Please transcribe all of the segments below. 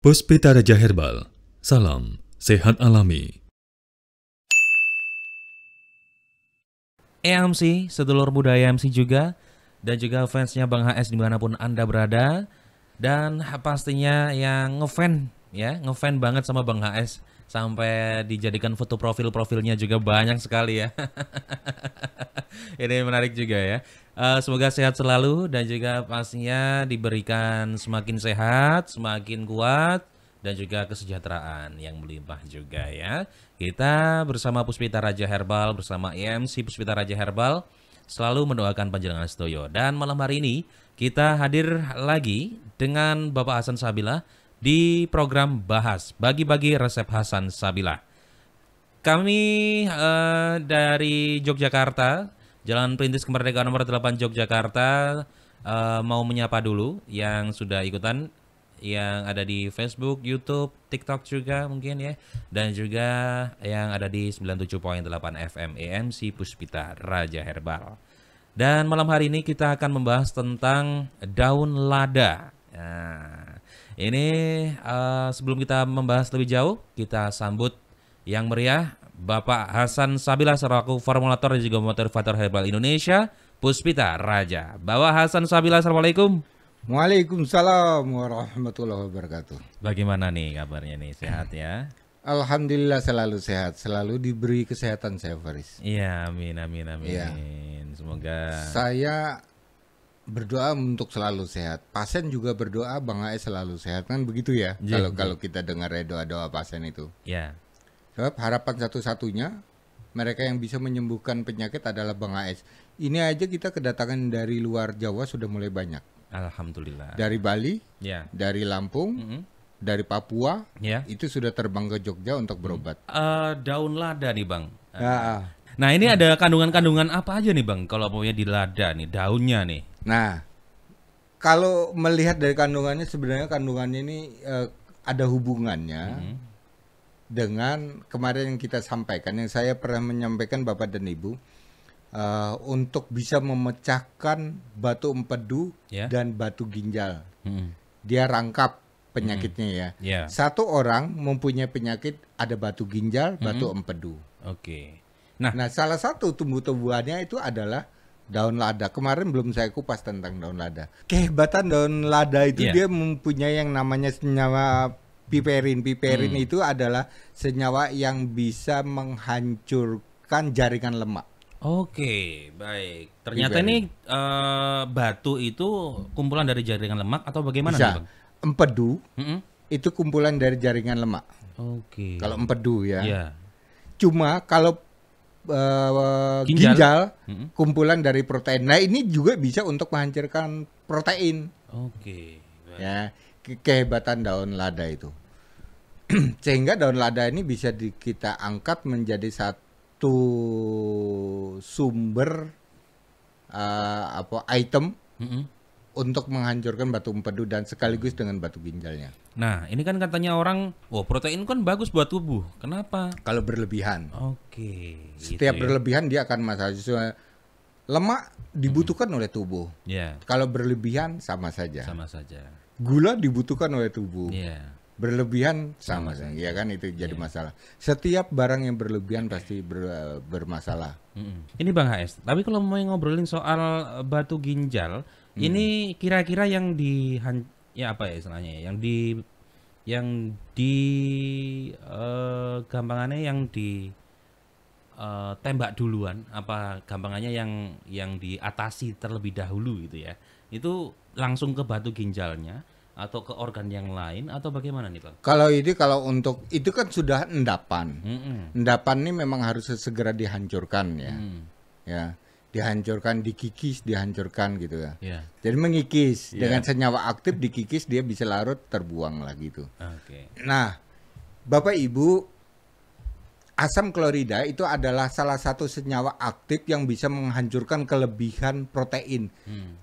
Puspita Raja Herbal, salam sehat alami. EMC, sedulur muda EMC juga, dan juga fansnya Bang HS dimanapun Anda berada, dan pastinya yang ngefan banget sama Bang HS, sampai dijadikan foto profilnya juga banyak sekali ya. Ini menarik juga ya. Semoga sehat selalu dan juga pastinya diberikan semakin sehat, semakin kuat, dan juga kesejahteraan yang melimpah juga ya. Kita bersama Puspita Raja Herbal, bersama EMC Puspita Raja Herbal, selalu mendoakan panjenengan sedoyo. Dan malam hari ini kita hadir lagi dengan Bapak Hasan Sabila di program Bahas, bagi-bagi resep Hasan Sabila. Kami dari Yogyakarta, Jalan Perintis Kemerdekaan nomor 8 Yogyakarta, mau menyapa dulu yang sudah ikutan, yang ada di Facebook, YouTube, TikTok juga mungkin ya, dan juga yang ada di 97.8 FM EMC Puspita Raja Herbal. Dan malam hari ini kita akan membahas tentang daun lada. Nah, ini sebelum kita membahas lebih jauh, kita sambut yang meriah Bapak Hasan Sabila selaku formulator dan juga motivator herbal Indonesia, Puspita Raja. Bapak Hasan Sabila, assalamualaikum. Waalaikumsalam warahmatullahi wabarakatuh. Bagaimana nih kabarnya nih, sehat ya? Alhamdulillah selalu sehat, selalu diberi kesehatan saya Faris. Iya, amin. Iya. Semoga Saya berdoa untuk selalu sehat. Pasien juga berdoa Bang AS selalu sehat, kan begitu ya? Iya, Kalau kita dengar doa-doa pasien itu. ya. Sebab harapan satu-satunya mereka yang bisa menyembuhkan penyakit adalah Bang AS. Ini aja kita kedatangan dari luar Jawa sudah mulai banyak. Alhamdulillah. Dari Bali, Ya. dari Lampung, Mm-mm. dari Papua, Ya. itu sudah terbang ke Jogja untuk berobat. Daun lada nih, Bang. Ah. Nah, ini ada kandungan-kandungan apa aja nih, Bang? Kalau pokoknya di lada nih, daunnya nih. Nah, kalau melihat dari kandungannya, sebenarnya kandungannya ini ada hubungannya dengan kemarin yang kita sampaikan, yang saya pernah menyampaikan Bapak dan Ibu, untuk bisa memecahkan batu empedu Ya. dan batu ginjal. Mm-mm. Dia rangkap penyakitnya ya. Ya. Satu orang mempunyai penyakit ada batu ginjal, batu empedu. Oke. Nah, salah satu tumbuh-tumbuhannya itu adalah daun lada. Kemarin belum saya kupas tentang daun lada. Kehebatan daun lada itu Iya. dia mempunyai yang namanya senyawa piperin. Piperin itu adalah senyawa yang bisa menghancurkan jaringan lemak. Oke, baik. Ternyata Piperin. ini batu itu kumpulan dari jaringan lemak atau bagaimana nih, Bisa. Bang? Empedu Mm-mm. itu kumpulan dari jaringan lemak. Oke. Kalau empedu ya. Ya. Cuma kalau Ginjal. ginjal Mm-mm. kumpulan dari protein. Nah, ini juga bisa untuk menghancurkan protein. Oke. Baik. Ya, kehebatan daun lada itu. Sehingga daun lada ini bisa kita angkat menjadi satu sumber item Mm-mm. untuk menghancurkan batu empedu dan sekaligus dengan batu ginjalnya. Nah, ini kan katanya orang, protein kan bagus buat tubuh. Kenapa? Kalau berlebihan, Oke. gitu setiap ya. berlebihan dia akan masalah. Lemak dibutuhkan oleh tubuh. Ya, Kalau berlebihan sama saja. sama saja. Gula dibutuhkan oleh tubuh. Ya. Berlebihan sama saja, ya kan, itu jadi masalah. Setiap barang yang berlebihan pasti bermasalah. Mm-mm. Ini Bang HS, tapi kalau mau ngobrolin soal batu ginjal, ini kira-kira yang ya apa ya istilahnya ya, gampangannya yang di tembak duluan, apa gampangannya yang diatasi terlebih dahulu gitu ya. Itu langsung ke batu ginjalnya atau ke organ yang lain atau bagaimana nih, Bang? Kalau untuk itu kan sudah endapan. Mm-mm. Endapan ini memang harus segera dihancurkan ya. Mm. Ya, dihancurkan, dikikis, dihancurkan gitu ya. Ya. Jadi mengikis Iya. dengan senyawa aktif, dikikis, dia bisa larut, terbuang lah gitu. Oke. Nah, Bapak Ibu, asam klorida itu adalah salah satu senyawa aktif yang bisa menghancurkan kelebihan protein.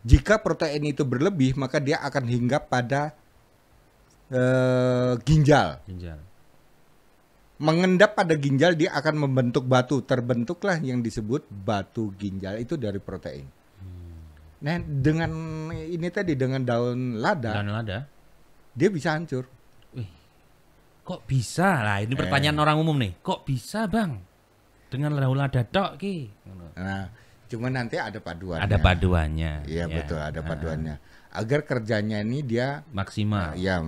Jika protein itu berlebih, maka dia akan hinggap pada ginjal. Ginjal. Mengendap pada ginjal, dia akan membentuk batu. Terbentuklah yang disebut batu ginjal, itu dari protein. Nah, dengan ini tadi, dengan daun lada, Dan lada. dia bisa hancur. Wih, kok bisa? Lah ini pertanyaan orang umum nih. Kok bisa, Bang? Dengan daun lada tok ki. Nah, cuma nanti ada paduannya. Ada paduannya. Iya, ya. betul, ada paduannya. Agar kerjanya ini dia Maksimal. ya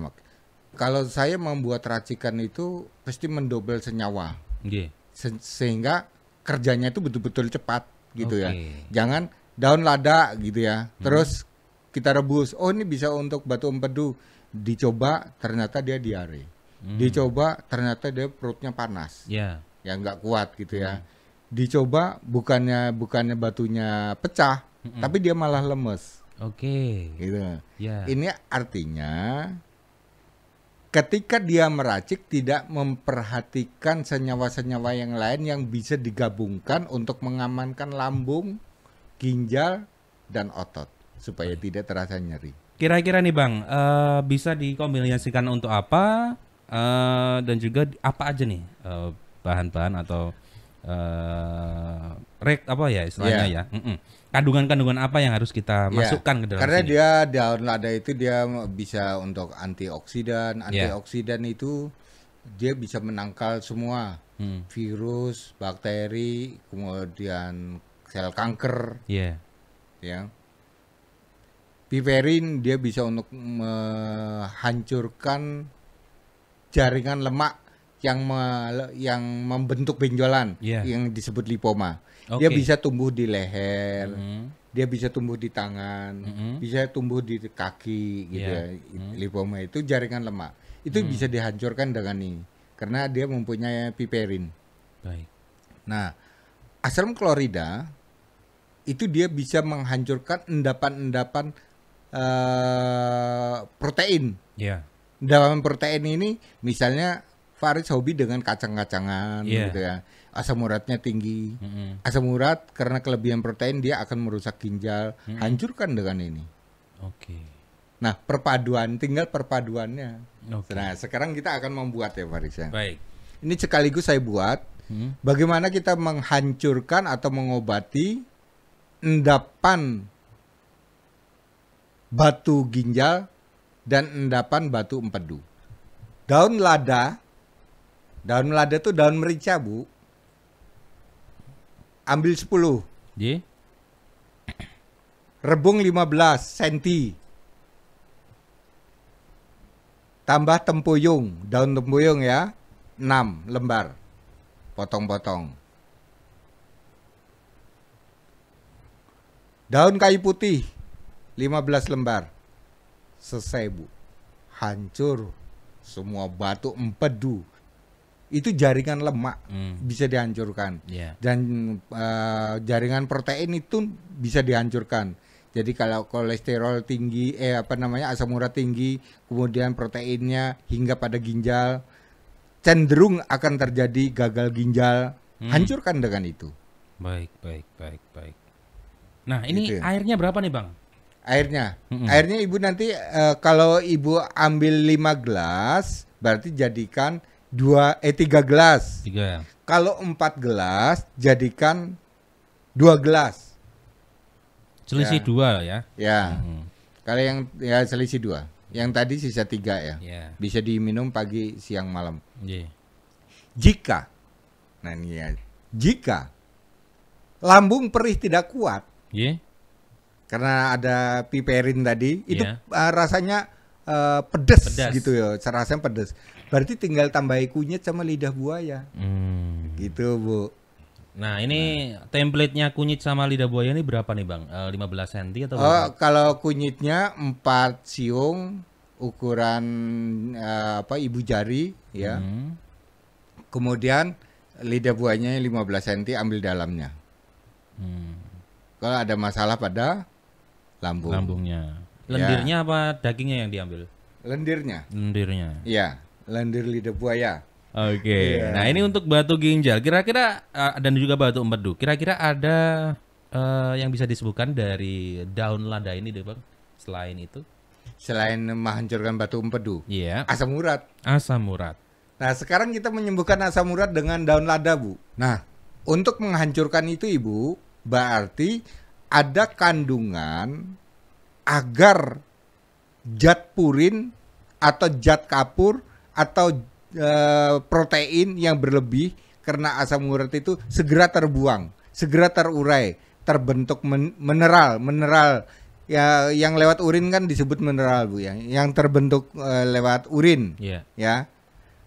kalau saya membuat racikan itu pasti mendobel senyawa. Nggih. Sehingga kerjanya itu betul-betul cepat gitu ya. Oke. Jangan daun lada gitu ya. Terus kita rebus. Oh, ini bisa untuk batu empedu. Dicoba ternyata dia diare. Dicoba ternyata dia perutnya panas. Ya. Ya nggak kuat gitu ya. Dicoba bukannya batunya pecah, tapi dia malah lemes Oke. gitu. Ya. Ini artinya ketika dia meracik tidak memperhatikan senyawa-senyawa yang lain yang bisa digabungkan untuk mengamankan lambung, ginjal, dan otot supaya tidak terasa nyeri. Kira-kira nih Bang, bisa dikombinasikan untuk apa? Dan juga apa aja nih bahan-bahan atau apa ya istilahnya ya? Kandungan-kandungan apa yang harus kita masukkan ke dalam karena sini? dia daun lada itu dia bisa untuk antioksidan. Antioksidan itu dia bisa menangkal semua virus, bakteri, kemudian sel kanker. Iya. Ya. Piperin dia bisa untuk menghancurkan jaringan lemak yang membentuk benjolan yang disebut lipoma. Dia bisa tumbuh di leher, dia bisa tumbuh di tangan, bisa tumbuh di kaki gitu ya. Lipoma itu jaringan lemak. Itu bisa dihancurkan dengan ini karena dia mempunyai piperin. Baik. Nah, asam klorida itu dia bisa menghancurkan endapan-endapan protein. Iya. Endapan protein ini misalnya Faris hobi dengan kacang-kacangan gitu ya. Asam uratnya tinggi. Asam urat karena kelebihan protein dia akan merusak ginjal. Hancurkan dengan ini. Oke. Nah, tinggal perpaduannya. Nah, sekarang kita akan membuat ya Faris ya. Baik. Ini sekaligus saya buat bagaimana kita menghancurkan atau mengobati endapan batu ginjal dan endapan batu empedu. Daun lada tuh daun merica, Bu. Ambil 10. Ji? Rebung 15 cm. Tambah tempuyung, daun tempuyung ya. 6 lembar. Potong-potong. Daun kayu putih 15 lembar. Selesai, Bu. Hancur semua batu empedu. Itu jaringan lemak bisa dihancurkan. Dan jaringan protein itu bisa dihancurkan. Jadi kalau kolesterol tinggi, asam urat tinggi, kemudian proteinnya hingga pada ginjal, cenderung akan terjadi gagal ginjal. Hancurkan dengan itu. Baik. Nah, ini gitu. Airnya berapa nih, Bang? Airnya Ibu nanti kalau Ibu ambil 5 gelas, berarti jadikan 3 gelas. 3. Kalau 4 gelas, jadikan 2 gelas. Selisih 2 ya? Ya. Kalau yang selisih 2. Yang tadi sisa 3 ya. Bisa diminum pagi, siang, malam. Jika lambung perih tidak kuat, karena ada piperin tadi, itu rasanya pedes gitu ya, rasanya pedes. Berarti tinggal tambahi kunyit sama lidah buaya. Gitu, Bu. Nah, ini template-nya kunyit sama lidah buaya ini berapa nih, Bang? 15 cm atau berapa? Kalau kunyitnya 4 siung ukuran ibu jari ya. Kemudian lidah buahnya 15 cm ambil dalamnya. Kalau ada masalah pada lambungnya. Lendirnya apa dagingnya yang diambil? Lendirnya. Iya. Lendir lidah buaya. Oke. Nah, ini untuk batu ginjal. Kira-kira dan juga batu empedu. Kira-kira ada yang bisa disebutkan dari daun lada ini deh, Bang? Selain itu? Selain menghancurkan batu empedu. Iya. Asam urat. Asam urat. Nah, sekarang kita menyembuhkan asam urat dengan daun lada, Bu. Nah, untuk menghancurkan itu, Ibu, berarti ada kandungan agar zat purin atau zat kapur atau protein yang berlebih karena asam urat itu segera terbuang, segera terurai, terbentuk mineral ya yang lewat urin kan disebut mineral Bu ya, yang terbentuk lewat urin ya.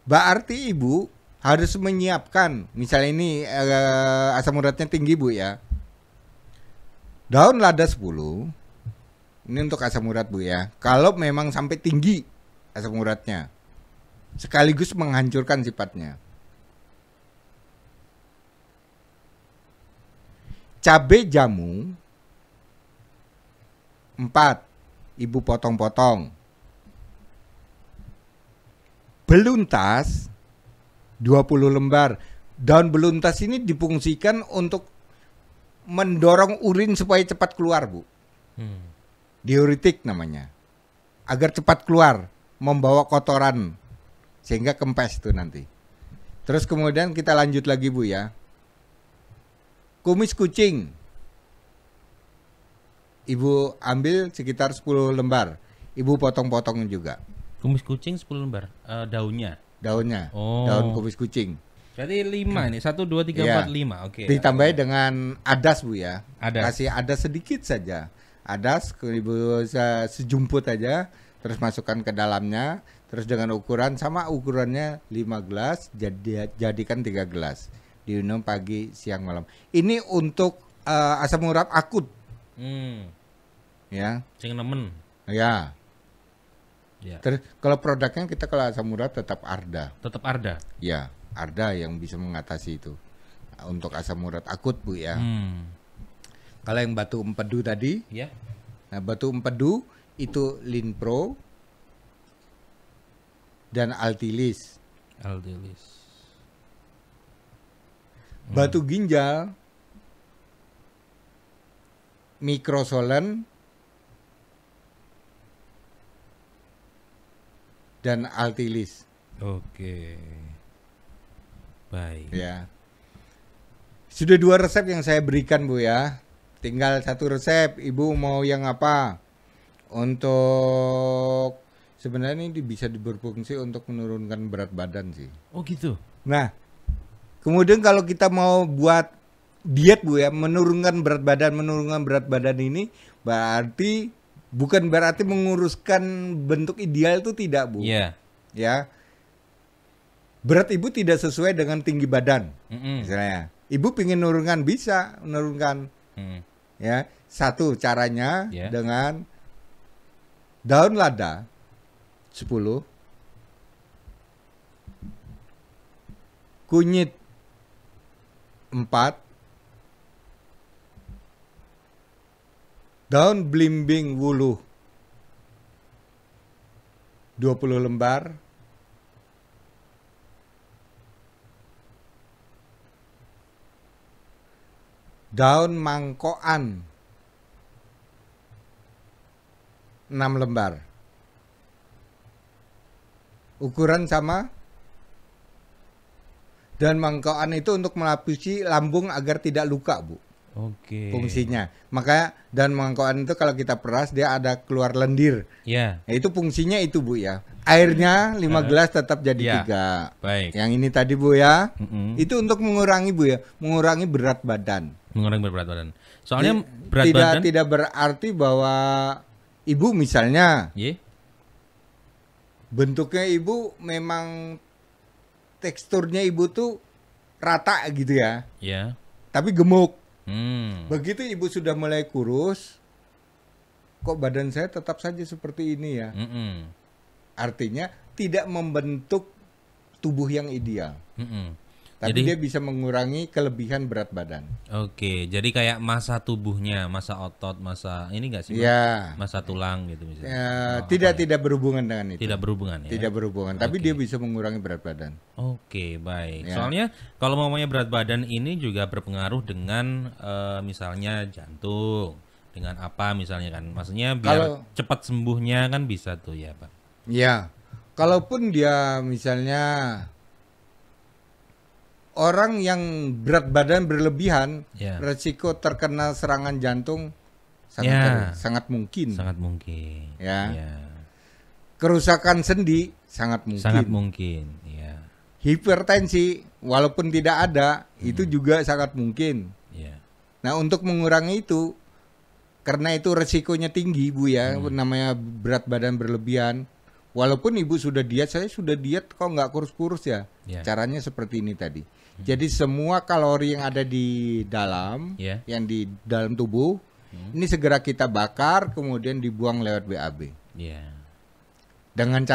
Berarti Ibu harus menyiapkan, misalnya ini asam uratnya tinggi Bu ya, daun lada 10 ini untuk asam urat Bu ya, kalau memang sampai tinggi asam uratnya sekaligus menghancurkan sifatnya. Cabai jamu 4 Ibu potong-potong. Beluntas 20 lembar. Daun beluntas ini difungsikan untuk mendorong urin supaya cepat keluar Bu. Diuretik namanya. Agar cepat keluar, membawa kotoran sehingga kempes itu nanti. Terus kemudian kita lanjut lagi Bu ya. Kumis kucing. Ibu ambil sekitar 10 lembar. Ibu potong-potong juga. Kumis kucing 10 lembar. Daunnya. Oh. Daun kumis kucing. Berarti 5 ini. 1 2 3 4 5. Oke. Ditambahin dengan adas Bu ya. Adas. Kasih adas sedikit saja. Adas Ibu sejumput aja, terus masukkan ke dalamnya, terus dengan ukurannya 5 gelas, jadikan 3 gelas. Diminum pagi, siang, malam. Ini untuk asam urat akut. Ya. Sing nemen. Ya. Ya. Terus kalau produknya kita kalau asam urat tetap Arda. Tetap Arda. Ya, Arda yang bisa mengatasi itu. Untuk asam urat akut Bu ya. Kalau yang batu empedu tadi, ya. Nah, batu empedu itu Linpro dan Altilis. Batu ginjal Microsolen dan Altilis. Oke. Baik. Ya. Sudah 2 resep yang saya berikan Bu ya. Tinggal 1 resep. Ibu mau yang apa? Untuk sebenarnya ini bisa berfungsi untuk menurunkan berat badan sih. Oh gitu. Nah, kemudian kalau kita mau buat diet Bu ya, menurunkan berat badan ini bukan berarti menguruskan bentuk ideal itu tidak Bu. Iya. Ya. Berat Ibu tidak sesuai dengan tinggi badan. Misalnya, Ibu pingin menurunkan, bisa menurunkan. Ya, satu caranya dengan daun lada 10, kunyit 4, daun belimbing wuluh 20 lembar, daun mangkokan 6 lembar. Ukuran sama. Dan mangkokan itu untuk melapisi lambung agar tidak luka Bu. Oke. Fungsinya. Makanya dan mangkokan itu kalau kita peras dia ada keluar lendir. Ya. Nah, itu fungsinya itu Bu ya. Airnya 5 gelas tetap jadi 3. Baik. Yang ini tadi Bu ya. Itu untuk mengurangi Bu ya, mengurangi berat badan. Mengurangi berat badan. Soalnya berat badan tidak berarti bahwa Ibu misalnya bentuknya Ibu memang teksturnya Ibu tuh rata gitu ya. Iya. Tapi gemuk. Begitu Ibu sudah mulai kurus, kok badan saya tetap saja seperti ini ya. Artinya tidak membentuk tubuh yang ideal. Tapi jadi, dia bisa mengurangi kelebihan berat badan. Oke, jadi kayak masa tubuhnya, masa otot, masa ini enggak sih? Ya. Masa tulang gitu misalnya. Ya, tidak berhubungan dengan itu. Tidak berhubungan ya. Tidak berhubungan, tapi dia bisa mengurangi berat badan. Oke, baik. Ya. Soalnya kalau ngomongnya berat badan ini juga berpengaruh dengan misalnya jantung, dengan apa misalnya kan. Maksudnya biar cepat sembuhnya kan bisa tuh ya, Pak. Ya. Kalaupun dia misalnya orang yang berat badan berlebihan, resiko terkena serangan jantung sangat mungkin. Sangat mungkin. Ya. Kerusakan sendi sangat mungkin. Sangat mungkin, ya. Hipertensi walaupun tidak ada itu juga sangat mungkin. Ya. Nah, untuk mengurangi itu karena itu resikonya tinggi Bu ya, namanya berat badan berlebihan. Walaupun Ibu sudah diet, saya sudah diet kok nggak kurus-kurus ya. Ya. Caranya seperti ini tadi. Jadi semua kalori yang ada di dalam, Ya. yang di dalam tubuh, ini segera kita bakar, kemudian dibuang lewat BAB. Ya. Dengan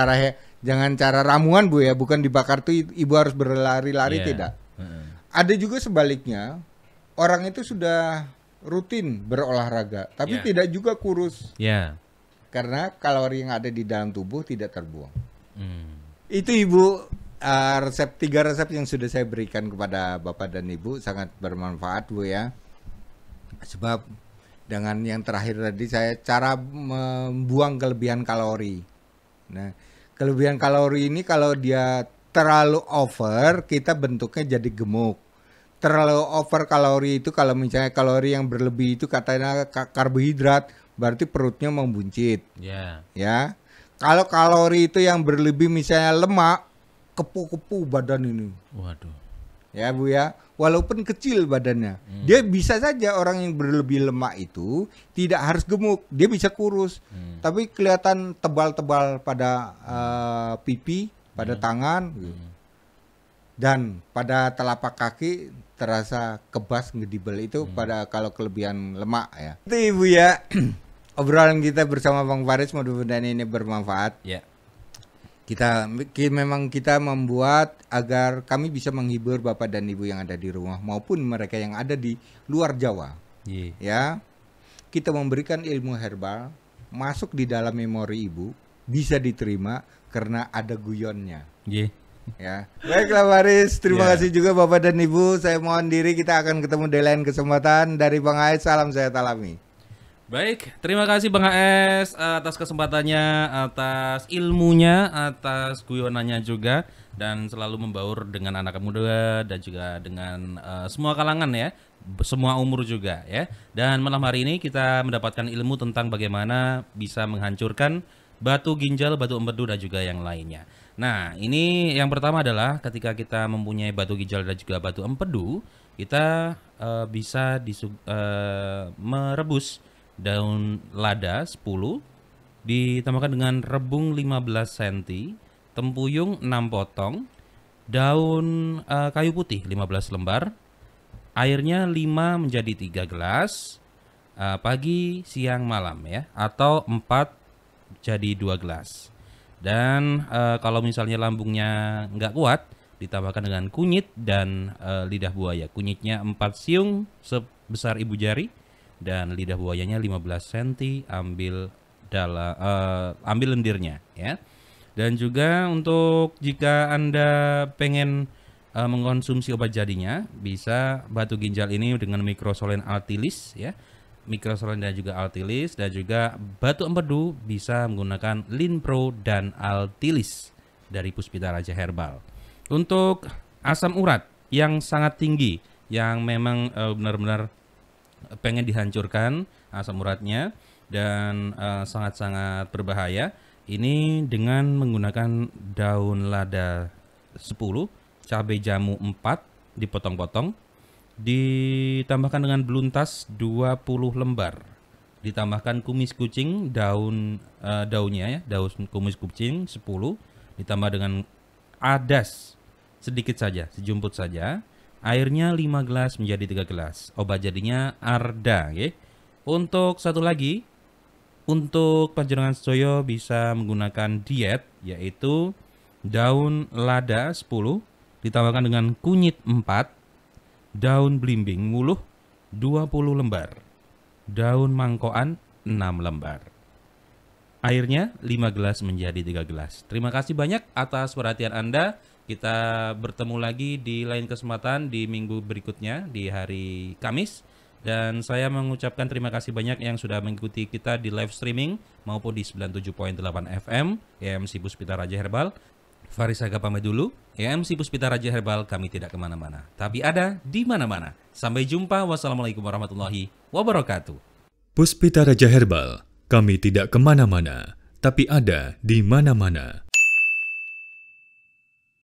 jangan cara ramuan Bu ya, bukan dibakar tuh Ibu harus berlari-lari Ya. tidak. Ada juga sebaliknya, orang itu sudah rutin berolahraga, tapi Ya. tidak juga kurus Ya. karena kalori yang ada di dalam tubuh tidak terbuang. Hmm. Itu Ibu, tiga resep yang sudah saya berikan kepada Bapak dan Ibu sangat bermanfaat Bu ya. Sebab dengan yang terakhir tadi saya cara membuang kelebihan kalori. Nah, kelebihan kalori ini kalau dia terlalu over, kita bentuknya jadi gemuk. Terlalu over kalori itu kalau misalnya kalori yang berlebih itu katanya karbohidrat, berarti perutnya membuncit. Ya. Ya. Kalau kalori itu yang berlebih misalnya lemak, kepu-kepu badan ini. Waduh. Ya Bu ya, walaupun kecil badannya, dia bisa saja orang yang berlebih lemak itu tidak harus gemuk, dia bisa kurus, tapi kelihatan tebal-tebal pada pipi, pada tangan, dan pada telapak kaki terasa kebas ngedibel itu pada kalau kelebihan lemak ya. Itu Ibu ya, obrolan kita bersama Bang Faris mudah-mudahan ini bermanfaat. Ya. Memang kita membuat agar kami bisa menghibur Bapak dan Ibu yang ada di rumah maupun mereka yang ada di luar Jawa. Ye. Ya. Kita memberikan ilmu herbal masuk di dalam memori Ibu, bisa diterima karena ada guyonnya. Ye. Ya. Baiklah Faris, terima Ya. kasih juga Bapak dan Ibu. Saya mohon diri, kita akan ketemu di lain kesempatan. Dari Bang Ais, salam sehat alami. Baik, terima kasih Bang AS atas kesempatannya, atas ilmunya, atas guyonannya juga, dan selalu membaur dengan anak muda dan juga dengan semua kalangan ya, semua umur juga ya. Dan malam hari ini kita mendapatkan ilmu tentang bagaimana bisa menghancurkan batu ginjal, batu empedu dan juga yang lainnya. Nah, ini yang pertama adalah ketika kita mempunyai batu ginjal dan juga batu empedu, kita bisa merebus daun lada 10 ditambahkan dengan rebung 15 cm, tempuyung 6 potong, daun kayu putih 15 lembar, airnya 5 menjadi 3 gelas, pagi, siang, malam ya, atau 4 jadi 2 gelas. Dan kalau misalnya lambungnya nggak kuat, ditambahkan dengan kunyit dan lidah buaya. Kunyitnya 4 siung sebesar ibu jari, dan lidah buayanya 15 cm, ambil lendirnya ya. Dan juga untuk jika Anda pengen mengkonsumsi obat jadinya, bisa batu ginjal ini dengan Microsolin Altilis ya. Microsolin dan juga Altilis, dan juga batu empedu bisa menggunakan Linpro dan Altilis dari Puspita Raja Herbal. Untuk asam urat yang sangat tinggi, yang memang benar-benar pengen dihancurkan asam uratnya dan sangat-sangat berbahaya, ini dengan menggunakan daun lada 10, cabai jamu 4 dipotong-potong, ditambahkan dengan beluntas 20 lembar, ditambahkan kumis kucing daunnya ya, daun kumis kucing 10, ditambah dengan adas sedikit saja, sejumput saja. Airnya 5 gelas menjadi 3 gelas. Obat jadinya Arda, okay? Untuk satu lagi, untuk panjenengan sedaya bisa menggunakan diet, yaitu daun lada 10 ditambahkan dengan kunyit 4, daun belimbing muluh 20 lembar, daun mangkokan 6 lembar. Airnya 5 gelas menjadi 3 gelas. Terima kasih banyak atas perhatian Anda. Kita bertemu lagi di lain kesempatan di minggu berikutnya di hari Kamis. Dan saya mengucapkan terima kasih banyak yang sudah mengikuti kita di live streaming maupun di 97.8 FM EMC Puspita Raja Herbal. Faris Aga pamit dulu. EMC Puspita Raja Herbal, kami tidak kemana-mana, tapi ada di mana-mana. Sampai jumpa. Wassalamualaikum warahmatullahi wabarakatuh. Puspita Raja Herbal, kami tidak kemana-mana, tapi ada di mana-mana.